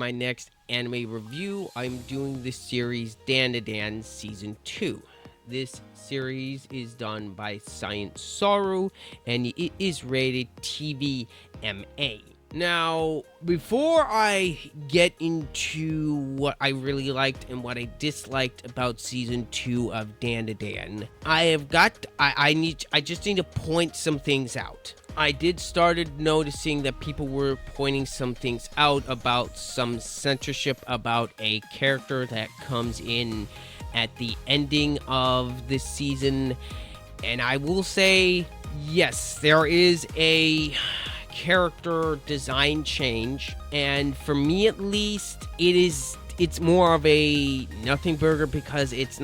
my next anime review, I'm doing the series DANDADAN Season 2. This series is done by Science Saru, and it is rated TVMA. Now, before I get into what I really liked and what I disliked about Season 2 of DANDADAN, I just need to point some things out. I started noticing that people were pointing some things out about some censorship about a character that comes in at the ending of this season. And I will say, yes, there is a character design change. And for me at least, it's more of a nothing burger because it's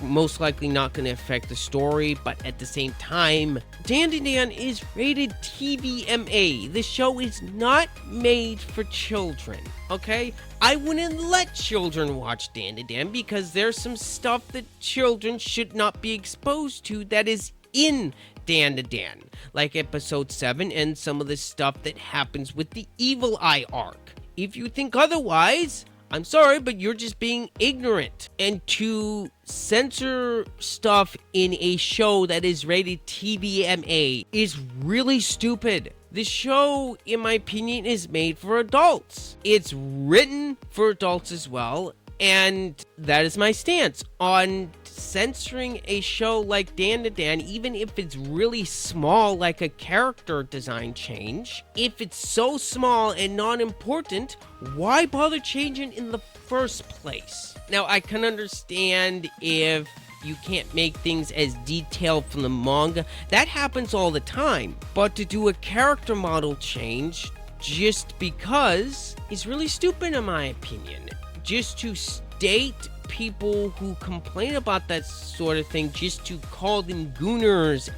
most likely not going to affect the story, but at the same time, DANDADAN is rated TVMA. The show is not made for children, okay? I wouldn't let children watch DANDADAN because there's some stuff that children should not be exposed to that is in DANDADAN, like episode 7 and some of the stuff that happens with the Evil Eye arc. If you think otherwise, I'm sorry, but you're just being ignorant. And to censor stuff in a show that is rated TVMA is really stupid. The show, in my opinion, is made for adults. It's written for adults as well, and that is my stance on censoring a show like DANDADAN, even if it's really small, like a character design change. If it's so small and not important, why bother changing in the first place? Now, I can understand if you can't make things as detailed from the manga. That happens all the time. But to do a character model change just because is really stupid in my opinion. Just to state people who complain about that sort of thing, just to call them gooners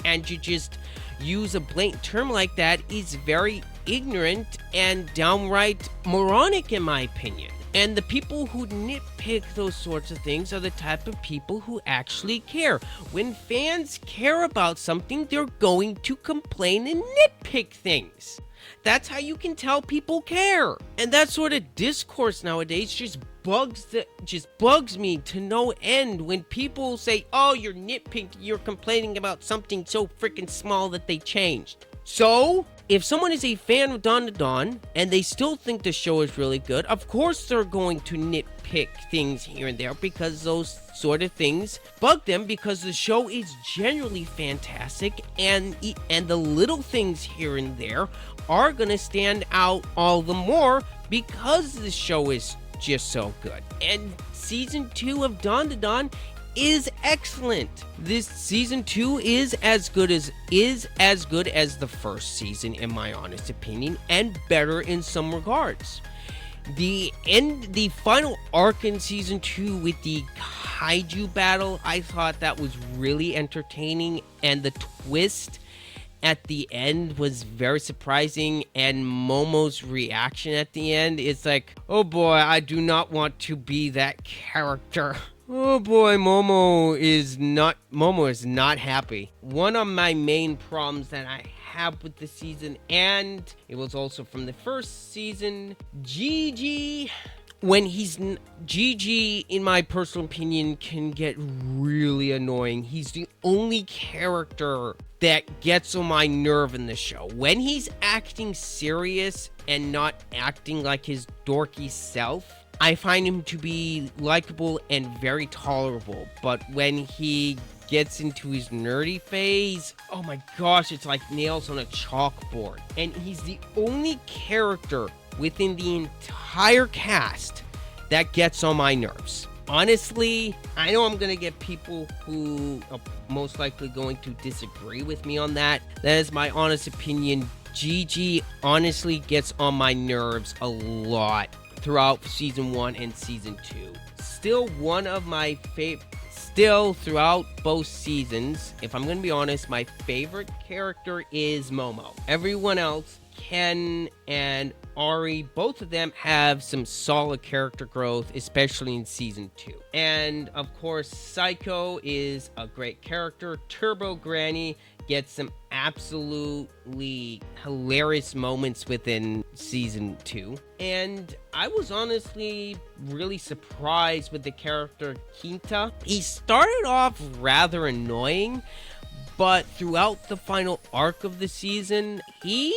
and to just use a blatant term like that is very ignorant and downright moronic in my opinion. And the people who nitpick those sorts of things are the type of people who actually care. When fans care about something, they're going to complain and nitpick things. That's how you can tell people care. And that sort of discourse nowadays just bugs me to no end when people say, oh, you're nitpicking, you're complaining about something so freaking small that they changed. So, if someone is a fan of DANDADAN and they still think the show is really good, of course they're going to nitpick things here and there because those sort of things bug them because the show is generally fantastic and the little things here and there are going to stand out all the more because the show is just so good. And season 2 of DANDADAN is excellent. This season 2 is as good as the first season in my honest opinion, and better in some regards. The final arc in season 2 with the kaiju battle, I thought that was really entertaining, and the twist at the end was very surprising, and Momo's reaction at the end is like, oh boy, I do not want to be that character. Oh boy, Momo is not happy. One of my main problems that I have with the season, and it was also from the first season, Gigi, in my personal opinion, can get really annoying. He's the only character that gets on my nerve in the show. When he's acting serious and not acting like his dorky self, I find him to be likable and very tolerable. But when he gets into his nerdy phase, oh my gosh, it's like nails on a chalkboard. And he's the only character within the entire cast that gets on my nerves. Honestly, I know I'm gonna get people who are most likely going to disagree with me on that. That is my honest opinion. Gigi honestly gets on my nerves a lot throughout season 1 and season 2. Still one of my throughout both seasons, if I'm going to be honest, my favorite character is Momo. Everyone else, Ken and Ari, both of them have some solid character growth, especially in season 2. And of course, Psycho is a great character. Turbo Granny gets some absolutely hilarious moments within season 2. And I was honestly really surprised with the character Quinta. He started off rather annoying, but throughout the final arc of the season, he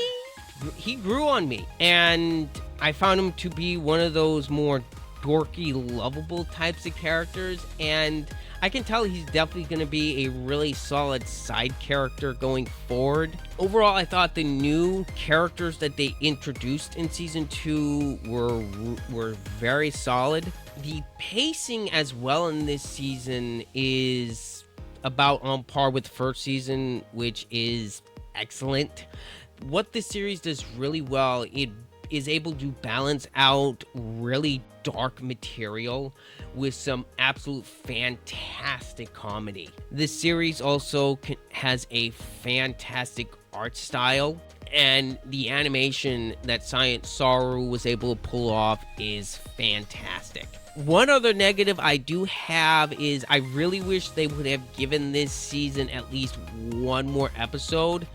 grew on me, and I found him to be one of those more dorky, lovable types of characters, and I can tell he's definitely going to be a really solid side character going forward. Overall, I thought the new characters that they introduced in season 2 were very solid. The pacing as well in this season is about on par with the first season, which is excellent. What this series does really well, it is able to balance out really dark material with some absolute fantastic comedy. This series also has a fantastic art style, and the animation that Science Saru was able to pull off is fantastic. One other negative I do have is I really wish they would have given this season at least one more episode,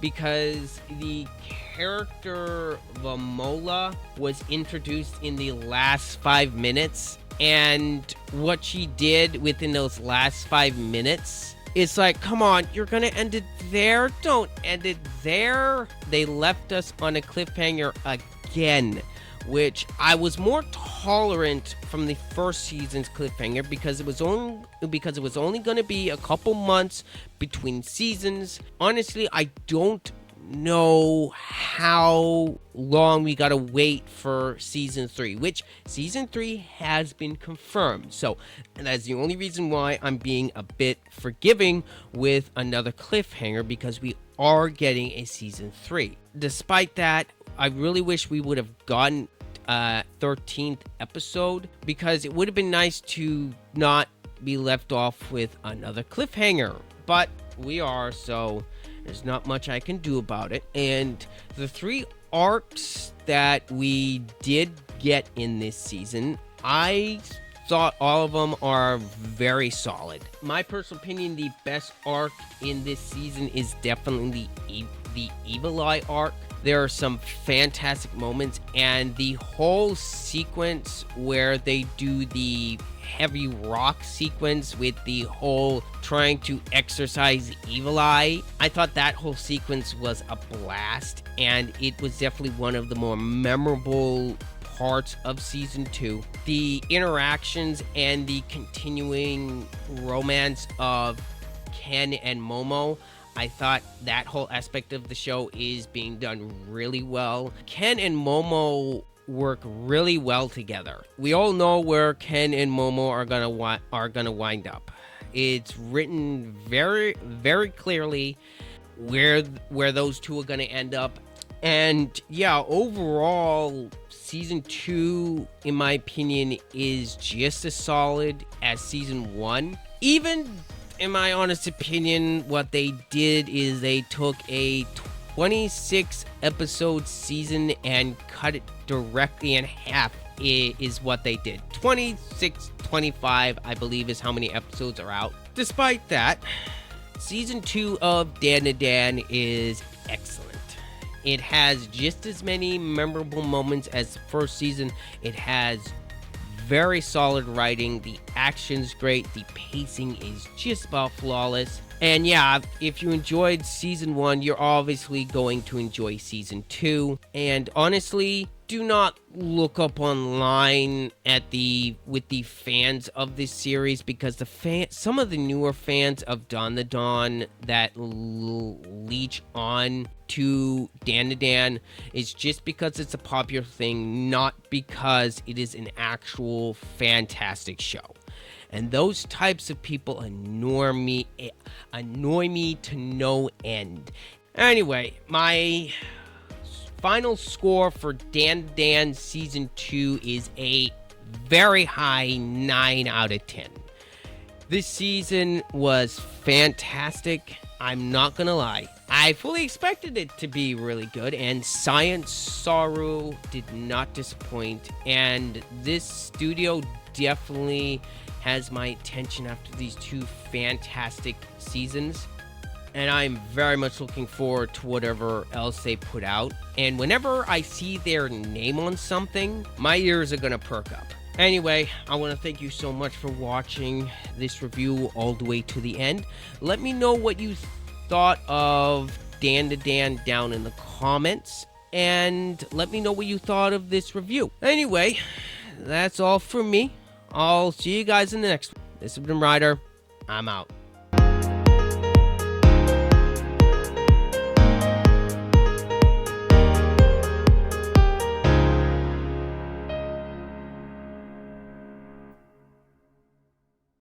because the character Vamola was introduced in the last 5 minutes, and what she did within those last 5 minutes, it's like, come on, you're gonna end it there? Don't end it there. They left us on a cliffhanger again, which I was more tolerant from the first season's cliffhanger because it was only going to be a couple months between seasons. Honestly, I don't know how long we gotta wait for season 3, which season 3 has been confirmed. So that's the only reason why I'm being a bit forgiving with another cliffhanger, because we are getting a season 3. Despite that, I really wish we would have gotten a 13th episode, because it would have been nice to not be left off with another cliffhanger. But we are, so there's not much I can do about it. And the 3 arcs that we did get in this season, I thought all of them are very solid. My personal opinion, the best arc in this season is definitely the Evil Eye arc. There are some fantastic moments, and the whole sequence where they do the heavy rock sequence with the whole trying to exorcise Evil Eye, I thought that whole sequence was a blast, and it was definitely one of the more memorable parts of season 2. The interactions and the continuing romance of Ken and Momo, I thought that whole aspect of the show is being done really well. Ken and Momo work really well together. We all know where Ken and Momo are gonna wind up. It's written very, very clearly where those two are gonna end up. And yeah, overall, season 2, in my opinion, is just as solid as season 1. Even in my honest opinion, what they did is they took a 26 episode season and cut it directly in half, is what they did. 26, 25, I believe, is how many episodes are out. Despite that, season 2 of DANDADAN is excellent. It has just as many memorable moments as the first season. It has very solid writing, the action's great, the pacing is just about flawless. And yeah, if you enjoyed season 1, you're obviously going to enjoy season 2. And honestly, do not look up online with the fans of this series, because some of the newer fans of DANDADAN that leech on to DANDADAN is just because it's a popular thing, not because it is an actual fantastic show. And those types of people annoy me to no end. Anyway, my final score for DANDADAN Season 2 is a very high 9 out of 10. This season was fantastic. I'm not gonna lie. I fully expected it to be really good, and Science Saru did not disappoint. And this studio definitely has my attention after these 2 fantastic seasons. and I'm very much looking forward to whatever else they put out. And whenever I see their name on something, my ears are gonna perk up. Anyway, I want to thank you so much for watching this review all the way to the end. Let me know what you thought of DANDADAN down in the comments, and let me know what you thought of this review. Anyway, that's all from me. I'll see you guys in the next one. This has been Ryder. I'm out.